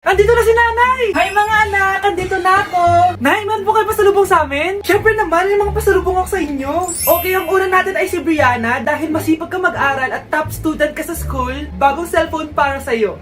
Andito na si Nanay! Hi mga anak! Andito na ako! Nay, man po kayo pasalubong sa amin? Siyempre naman, may mga pasalubong ako sa inyo. Okay, ang una natin ay si Brianna dahil masipag ka mag-aral at top student ka sa school, bagong cellphone para sa'yo.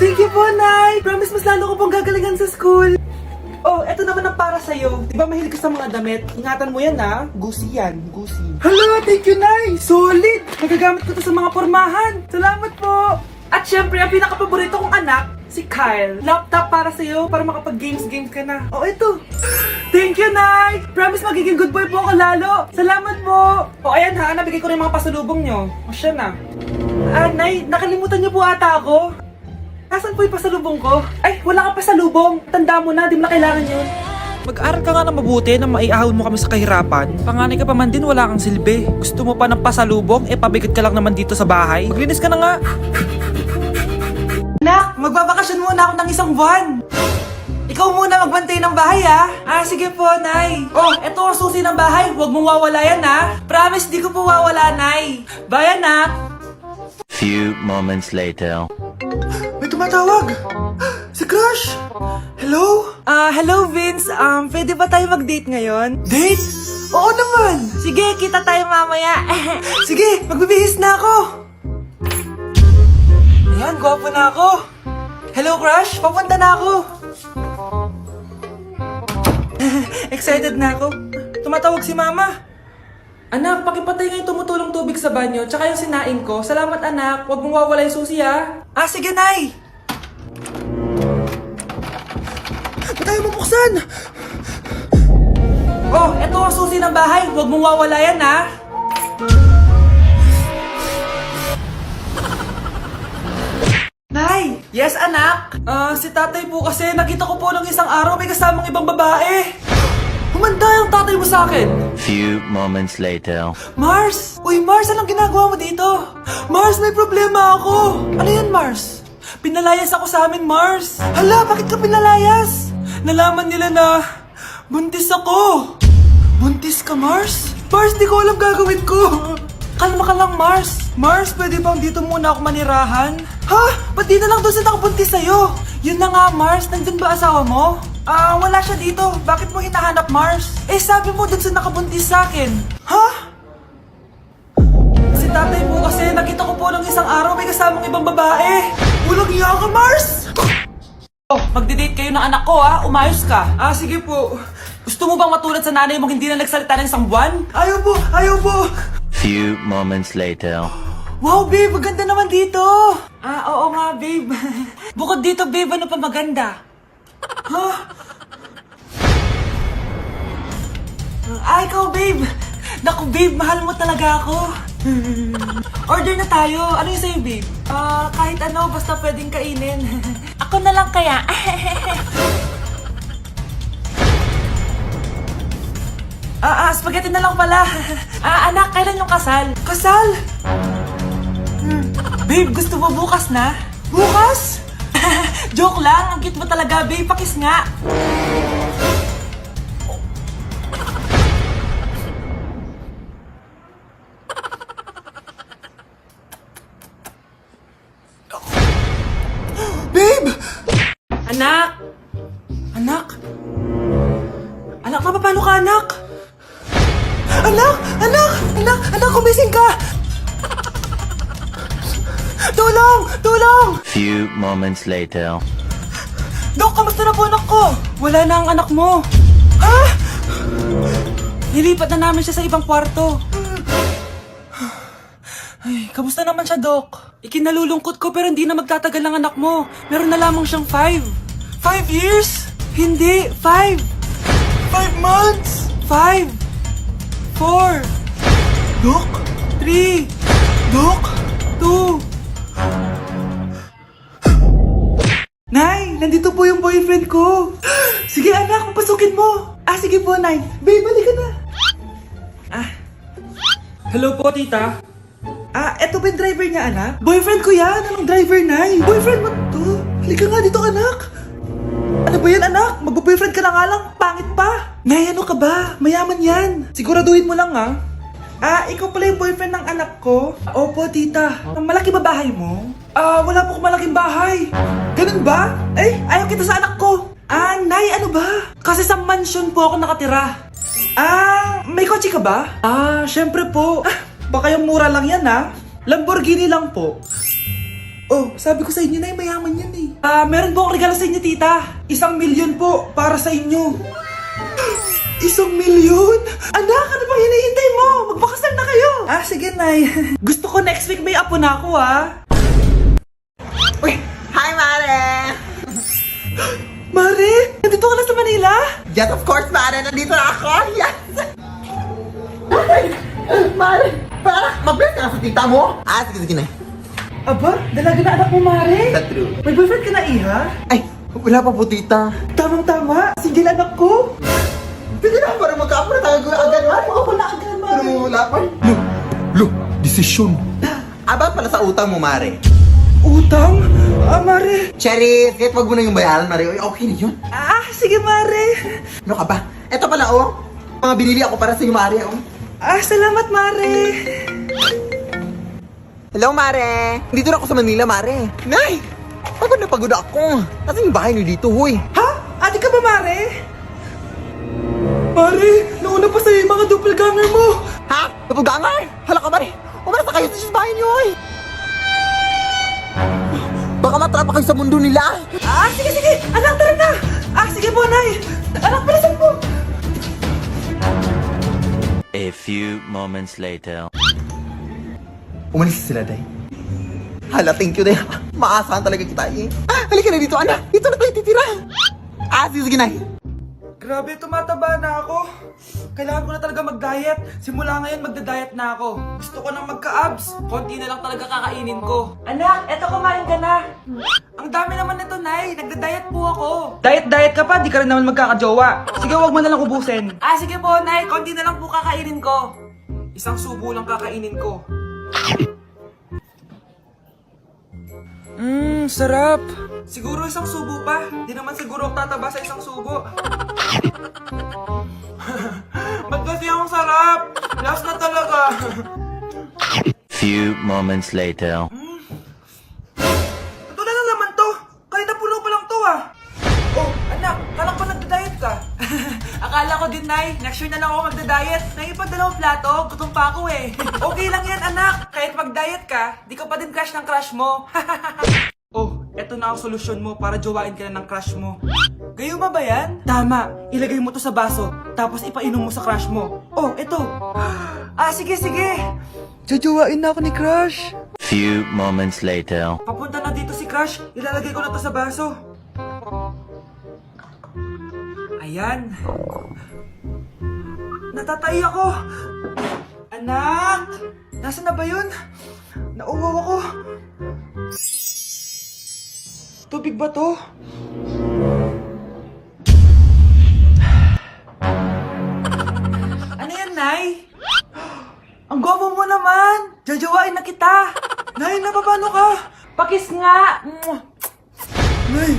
Thank you po, Nay! Promise mas lalo ko pong gagalingan sa school. Oh, eto naman ang para sa'yo. Diba mahilig ka sa mga damit? Ingatan mo yan ha. Gucci yan. Gucci. Hala, thank you, Nay! Solid! Nagagamit ko to sa mga pormahan. Salamat po! At syempre, ang pinaka-paborito kong anak, si Kyle. Laptop para sa'yo, para makapag-games ka na. Oh, ito. Thank you, Nay! Promise magiging good boy po ako lalo. Salamat po! O, ayan ha, nabigay ko na yung mga pasalubong nyo. O, siya na. Nay, nakalimutan niyo po ata ako. Nasaan po yung pasalubong ko? Ay, wala ka pasalubong. Tanda mo na, di mo na kailangan yun. Mag-aral ka nga na mabuti na maiahon mo kami sa kahirapan. Panganay ka pa man din, wala kang silbi. Gusto mo pa ng pasalubong, pabigat ka lang naman dito sa bahay. Maglinis ka na nga. Nak, magbabakasyon muna ako ng isang buwan. Ikaw muna magbantay ng bahay ha. Sige po, Nay. Oh, eto ang susi ng bahay. Huwag mong wawala yan ha. Promise, di ko po wawala, Nay. Bye, Anak. Few moments later. May tumatawag. Si Crush. Hello? Hello, Vince. Pwede ba tayo mag-date ngayon? Date? Oo naman. Sige, kita tayo mamaya. Sige, magbibihis na ako. Ayan, gwapo na ako. Hello, Crush. Papunta na ako. Excited na ako. Tumatawag si Mama. Anak, pakipatay nga yung tumutulong tubig sa banyo, tsaka yung sinain ko. Salamat, anak. Huwag mong wawala yung susi, ha? Sige, Nay. Ba't tayo mabuksan? Oh, eto ang susi ng bahay. Huwag mong wawala yan, ha? Nay! Yes, anak? Si tatay po kasi nakita ko po ng isang araw may kasamang ibang babae. Humanda yung tatay mo sa akin. Few moments later. Mars! Uy, Mars, anong ginagawa mo dito? Mars, may problema ako. Ano yan, Mars? Pinalayas ako sa amin, Mars. Hala, bakit ka pinalayas? Nalaman nila na buntis ako. Buntis ka, Mars? Mars, di ko alam gagawin ko. Kalma ka lang, Mars. Mars, pwede bang dito muna ako manirahan? Ha? Ba't di na lang doon sa nakabuntis sa'yo? Yun na nga, Mars. Nandun ba asawa mo? Wala siya dito. Bakit mo hinahanap, Mars? Sabi mo dun sa nakabuntis sa akin. Ha? Si tatay po kasi nakita ko po ng isang araw may kasamang ibang babae. Walang iya ka, Mars! Oh, magdi-date kayo ng anak ko, ha? Umayos ka. Sige po. Gusto mo bang matulad sa nanay mong hindi na nagsalita ng isang buwan? Ayaw po! Ayaw po! Few moments later. Wow, babe! Maganda naman dito! Oo nga, babe. Bukod dito, babe, ano pa maganda? Ikaw, babe! Naku, babe, mahal mo talaga ako. Order na tayo. Ano yung sa'yo, babe? Kahit ano, basta pwedeng kainin. Ako na lang kaya. Spaghetti na lang pala. Anak, kailan yung kasal? Kasal? Babe, gusto mo bukas na? Bukas? Joke lang, ang cute mo talaga, babe. Pakis nga. Babe! Anak! Anak? Anak, napapalo ka, anak? Anak! Anak! Anak! Anak, kumising ka! Tulong! Tulong! Few moments later. Dok, kamusta na po anak ko? Wala na ang anak mo. Ha? Nilipat na namin siya sa ibang kwarto. Ay, kamusta naman siya, Dok? Ikinalulungkot ko pero hindi na magtatagal ang anak mo. Meron na lamang siyang 5. 5 years? Hindi, 5. 5 months? 5. 4. Dok? 3. Dok? 2. Nay, nandito po yung boyfriend ko. Sige anak, pasukin mo. Sige po, Nay. Babe, balik ka na. Hello po, tita. Eto ba yung driver niya, anak? Boyfriend ko yan. Anong driver, Nay? Boyfriend mo to? Halika nga dito, anak. Ano ba yan, anak? Magbo-boyfriend ka na nga lang. Pangit pa. Nay, ano ka ba? Mayaman yan. Siguraduhin mo lang, ha? Ikaw pala yung boyfriend ng anak ko? Opo, tita. Malaki ba bahay mo? Wala po akong malaking bahay. Ganun ba? Ayaw kita sa anak ko. Nay, ano ba? Kasi sa mansion po ako nakatira. May kotse ka ba? Syempre po. Baka yung mura lang yan, Lamborghini lang po. Oh, sabi ko sa inyo na mayaman yan eh. Meron po akong regalo sa inyo, tita. 1,000,000 po para sa inyo. 1,000,000? Anak, ano bang hinihintay mo? Magpakasal na kayo. Sige, Nay. Gusto ko next week may apo na ako, Uy! Hi, Mare! Mare, nandito ka na sa Manila? Yes, of course, Mare! Nandito na ako! Yes! Mare! Mag-bless ka na sa tita mo! Sige na. Aba, dalaga na anak mo, Mare. That's true. May boyfriend ka na, Iha? Ay! Wala pa po, tita. Tamang-tama, single anak ko. Sige na, para magka-apo na tayo agad, Mare. Ako na agad, Mare. Pero wala pa. Desisyon. Aba pala sa utang mo, Mare. Utang? Mare. Cherry, kahit wag mo na yung bayaran, Mare. Uy, okay na yun. Sige, Mare. Ano ka ba? Eto pala, mga binili ako para sa iyo, Mare, Salamat, Mare. Hello, Mare! Dito na ako sa Manila, Mare. Nay! Pagod na pagod ako. Kasi yung bahay niyo dito, huy. Ate ka ba, Mare? Mare, nauna pa sa'yo yung mga doppelganger mo. Ha? Napugangar? Hala ka, Mare! Umalas na kayo sa bahay niyo, huy! Baka matrapa kayo sa mundo nila. Sige. Anak, tara na. Sige po, Nay. Anak, palasan po. A few moments later. Umalis sila, Day. Hala, thank you, Day. Maasahan talaga kita, eh. Halika na dito, anak. Dito na tayo titira. Sige, Nay. Grabe, tumataba na ako. Kailangan ko na talaga mag-diet. Simula ngayon, magda-diet na ako. Gusto ko nang magka-abs. Konti na lang talaga kakainin ko. Anak, eto kumain ka na. Ang dami naman nito, Nay. Nagda-diet po ako. Diet ka pa? Di ka rin naman magkakajowa. Sige, wag mo na lang ubusin. Sige po, Nay. Konti na lang po kakainin ko. 1 subo lang kakainin ko. Sarap. Siguro 1 subo pa. Di naman siguro ako tataba sa 1 subo. Ba't kasi ang sarap? Last na talaga. Few moments later. Ito na lang naman to. Kahit napulo pa lang to Oh, anak, kala ko nagda-diet ka. Akala ko din, Nay. Next year na lang ako magda-diet. Naipag 2 plato, gutom pa ako eh. Okay lang yan, anak. Kahit mag-diet ka, di ka pa din crush ng crush mo. Eto na ang solusyon mo para jowain ka na ng crush mo. Gayuma ba yan? Tama. Ilagay mo to sa baso, tapos ipainom mo sa crush mo. Eto. Sige. Jojowain na ako ni crush. Few moments later. Papunta na dito si crush. Ilalagay ko na to sa baso. Ayan. Natatay ako. Anak! Nasaan na ba yun? Nauwaw ako. Tubig ba to? Ano yan, Nay? Ang gwapo mo naman! Jajawain na kita! Nay, napapano ka? Pakis nga! Nay!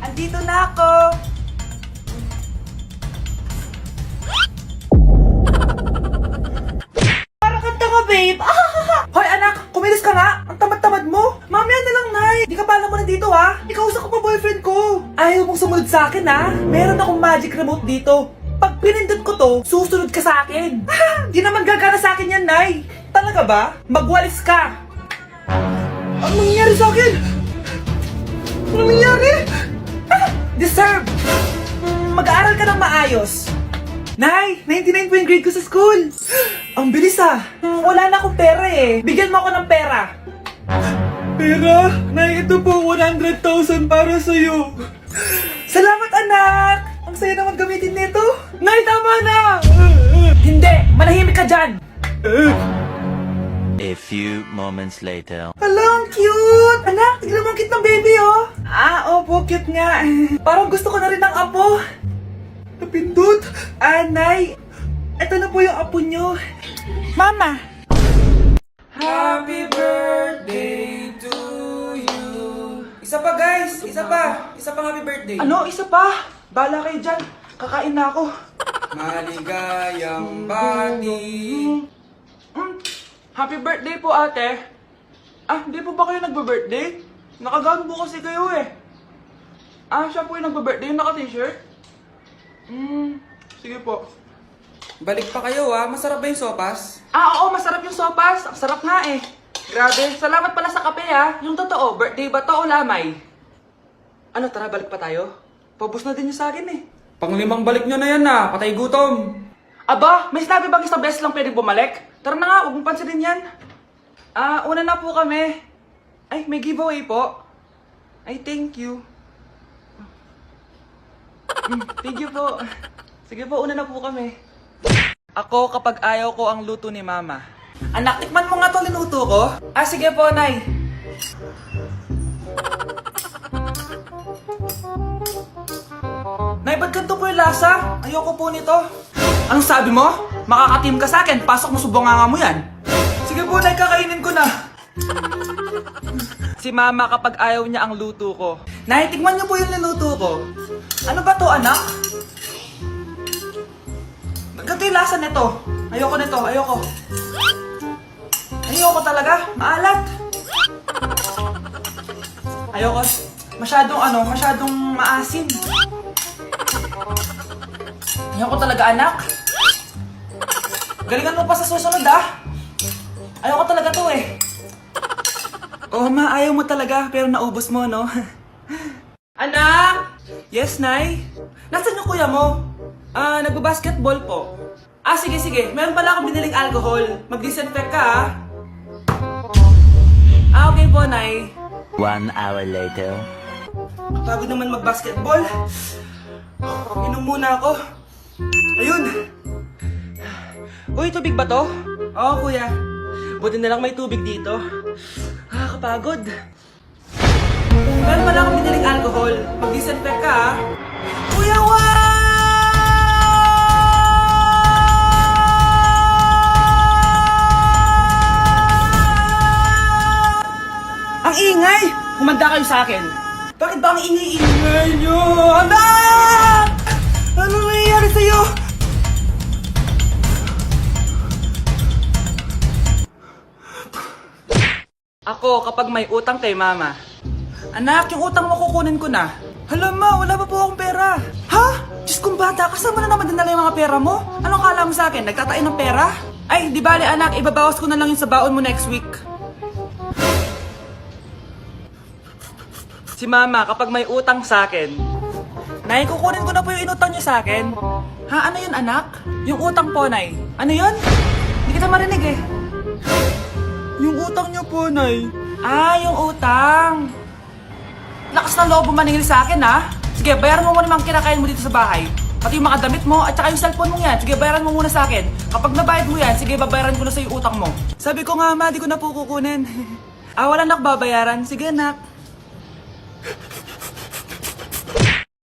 Andito na ako! Para kang tanga, babe! Hoy, anak! Kumilos ka nga! Ang tamad-tamad mo! Mamaya na lang, Nay! Di ka pa alam mo nandito, Ikausap ko pa boyfriend ko! Ayaw mong sumunod sa akin, Meron akong magic remote dito. Pag pinindot ko to, susunod ka sa akin. Di naman gagana sa akin yan, Nay. Talaga ba? Magwalis ka. Ano nangyayari sa akin? Ano nangyayari? Deserve. Mag-aaral ka ng maayos. Nay, 99 po yung grade ko sa school. Ang bilis wala na akong pera eh. Bigyan mo ako ng pera. Pera? Nay, ito po 100,000 para sa'yo. Salamat, anak. Ang saya naman gamitin nito. Nay, tama na. Hindi, manahimik ka dyan. A few moments later. Hala, ang cute. Anak, tignan mo ang cute ng baby, opo, cute nga. Parang gusto ko na rin ng apo. Napindot. Nay, ito na po yung apo nyo. Mama. Happy birthday to you. Isa pa, guys. Isa pa. Isa pang happy birthday. Ano? Isa pa? Bala kayo dyan. Kakain na ako. Maligayang bati. Happy birthday po, ate. Ah, di po ba kayo nagbe-birthday? Nakagown po kasi kayo eh. Ah, siya po yung nagbe-birthday, yung naka-t-shirt? Sige po. Balik pa kayo masarap ba yung sopas? Ah, oo, masarap yung sopas. Ang sarap nga eh. Grabe, salamat pala sa kape Yung totoo, birthday ba to o lamay? Ano, tara, balik pa tayo? Paubos na din yung sa akin eh. Pang-limang balik nyo na yan patay gutom. Aba, may sinabi bang isang beses lang pwedeng bumalik? Tara na nga, huwag mong pansinin yan. Ah, una na po kami. Ay, may giveaway po. Ay, thank you. Thank you po. Sige po, una na po kami. Ako kapag ayaw ko ang luto ni Mama. Anak, tikman mo nga to linuto ko. Ah, sige po, Nay. Nay, ba't ganito po yung lasa? Ayoko po nito. Anong sabi mo? Makakatim ka sa akin, pasok mo subonganga mo yan. Sige po, Nay, kakainin ko na. Si Mama kapag ayaw niya ang luto ko. Nay, tikman niyo po yung niluto ko. Ano ba to, anak? Ganito yung lasa nito. Ayoko nito, ayoko. Ayoko talaga, maalat. Ayoko. Masyadong maasim. Ayoko talaga, anak. Galingan mo pa sa susunod, Ayoko talaga to eh. Oh, Ma, ayaw mo talaga, pero naubos mo, no? Anak! Yes, Nay? Nasaan yung kuya mo? Ah, nagbabasketball po. Ah, sige. Meron pala akong biniling alcohol. Mag-disinfect ka, Ah, okay po, Nay. 1 hour later. Pagod naman mag-basketball. Inom muna ako. Ayun. Uy, tubig ba to? Oo, kuya. Buti na lang may tubig dito. Kapagod. Meron pala akong biniling alcohol. Mag-disinfect ka, Kuya, Ang ingay! Humanda kayo sa akin. Bakit ba ang ingay-ingay nyo? Anak! Ano nangyayari sa'yo? Ako kapag may utang kay Mama. Anak, yung utang mo kukunin ko na. Hala, Ma, wala pa po akong pera. Ha? Diyos kong bata, kasama na naman dinala yung mga pera mo? Anong kala mo sa akin? Nagtatain ng pera? Ay, di bale anak, ibabawas ko na lang yung sa baon mo next week. Si Mama, kapag may utang sa akin, Nay, kukunin ko na po yung inutang niyo sa akin. Ha, ano yun, anak? Yung utang po, Nay. Ano yun? Hindi kita marinig eh. Yung utang niyo po, Nay. Ah, yung utang. Lakas ng loob mo maningil sa akin, Sige, bayaran mo muna yung mga kinakain mo dito sa bahay. Pati yung mga damit mo at saka yung cellphone mo yan. Sige, bayaran mo muna sa akin. Kapag nabayad mo yan, sige, babayaran ko na sa yung utang mo. Sabi ko nga, Ma, di ko na po kukunin. Wala na ako babayaran. Sige, anak.